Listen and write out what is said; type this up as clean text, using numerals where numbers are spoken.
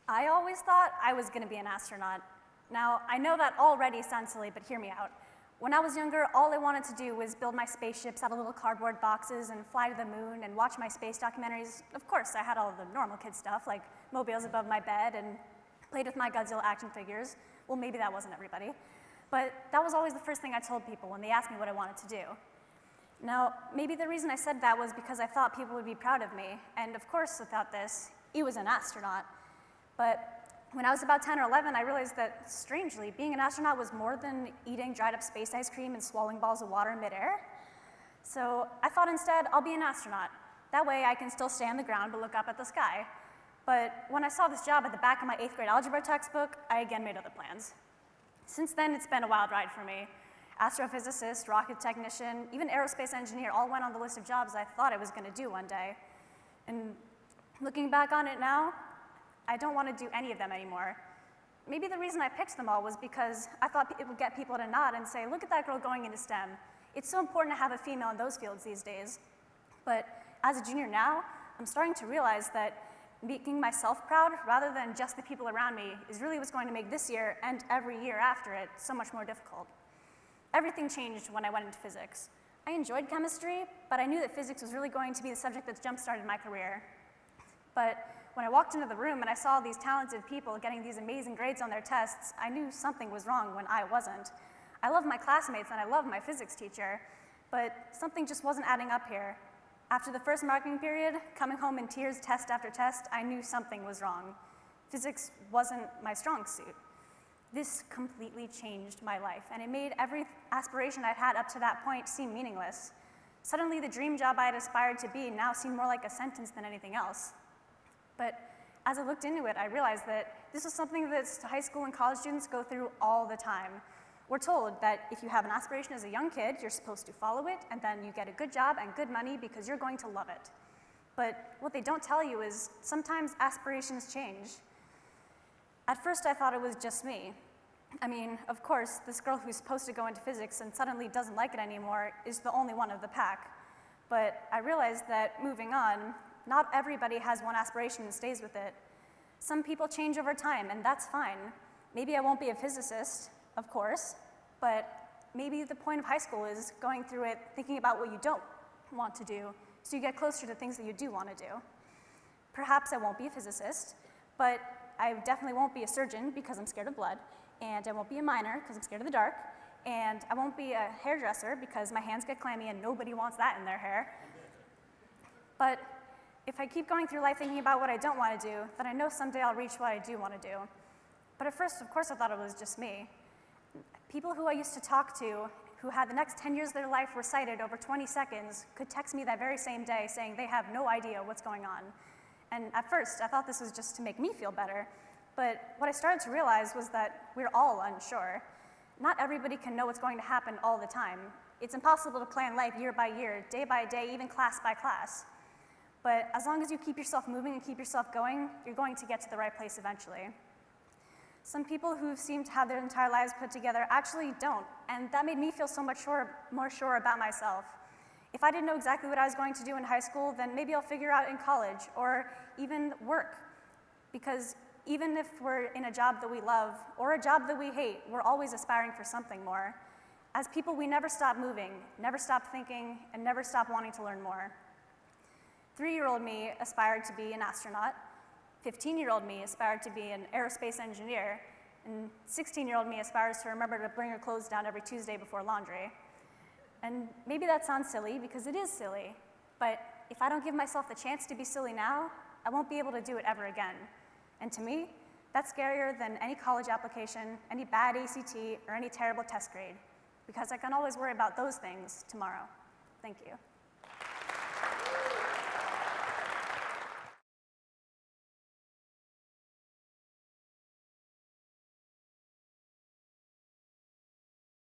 I always thought I was going to be an astronaut. Now, I know that already sounds silly, but hear me out. When I was younger, all I wanted to do was build my spaceships out of little cardboard boxes and fly to the moon and watch my space documentaries. Of course, I had all the normal kid stuff, like mobiles above my bed and played with my Godzilla action figures. Well, maybe that wasn't everybody. But that was always the first thing I told people when they asked me what I wanted to do. Now, maybe the reason I said that was because I thought people would be proud of me. And of course, without this, he was an astronaut. But when I was about 10 or 11, I realized that, strangely, being an astronaut was more than eating dried up space ice cream and swallowing balls of water in midair. So I thought instead, I'll be an astronaut. That way I can still stay on the ground but look up at the sky. But when I saw this job at the back of my 8th grade algebra textbook, I again made other plans. Since then, it's been a wild ride for me. Astrophysicist, rocket technician, even aerospace engineer all went on the list of jobs I thought I was going to do one day. And looking back on it now, I don't want to do any of them anymore. Maybe the reason I picked them all was because I thought it would get people to nod and say, look at that girl going into STEM. It's so important to have a female in those fields these days. But as a junior now, I'm starting to realize that making myself proud rather than just the people around me is really what's going to make this year and every year after it so much more difficult. Everything changed when I went into physics. I enjoyed chemistry, but I knew that physics was really going to be the subject that jump-started my career. But when I walked into the room and I saw these talented people getting these amazing grades on their tests, I knew something was wrong when I wasn't. I love my classmates and I love my physics teacher, but something just wasn't adding up here. After the first marking period, coming home in tears test after test, I knew something was wrong. Physics wasn't my strong suit. This completely changed my life, and it made every aspiration I'd had up to that point seem meaningless. Suddenly, the dream job I had aspired to be now seemed more like a sentence than anything else. But as I looked into it, I realized that this is something that high school and college students go through all the time. We're told that if you have an aspiration as a young kid, you're supposed to follow it, and then you get a good job and good money because you're going to love it. But what they don't tell you is sometimes aspirations change. At first, I thought it was just me. I mean, of course, this girl who's supposed to go into physics and suddenly doesn't like it anymore is the only one of the pack. But I realized that moving on, not everybody has one aspiration and stays with it. Some people change over time, and that's fine. Maybe I won't be a physicist, of course, but maybe the point of high school is going through it, thinking about what you don't want to do, so you get closer to things that you do want to do. Perhaps I won't be a physicist, but I definitely won't be a surgeon because I'm scared of blood, and I won't be a miner because I'm scared of the dark, and I won't be a hairdresser because my hands get clammy and nobody wants that in their hair. But if I keep going through life thinking about what I don't want to do, then I know someday I'll reach what I do want to do. But at first, of course, I thought it was just me. People who I used to talk to, who had the next 10 years of their life recited over 20 seconds, could text me that very same day saying they have no idea what's going on. And at first, I thought this was just to make me feel better. But what I started to realize was that we're all unsure. Not everybody can know what's going to happen all the time. It's impossible to plan life year by year, day by day, even class by class. But as long as you keep yourself moving and keep yourself going, you're going to get to the right place eventually. Some people who seem to have their entire lives put together actually don't, and that made me feel so much more sure about myself. If I didn't know exactly what I was going to do in high school, then maybe I'll figure out in college or even work. Because even if we're in a job that we love or a job that we hate, we're always aspiring for something more. As people, we never stop moving, never stop thinking, and never stop wanting to learn more. 3-year-old me aspired to be an astronaut, 15-year-old me aspired to be an aerospace engineer, and 16-year-old me aspires to remember to bring her clothes down every Tuesday before laundry. And maybe that sounds silly, because it is silly, but if I don't give myself the chance to be silly now, I won't be able to do it ever again. And to me, that's scarier than any college application, any bad ACT, or any terrible test grade, because I can always worry about those things tomorrow. Thank you.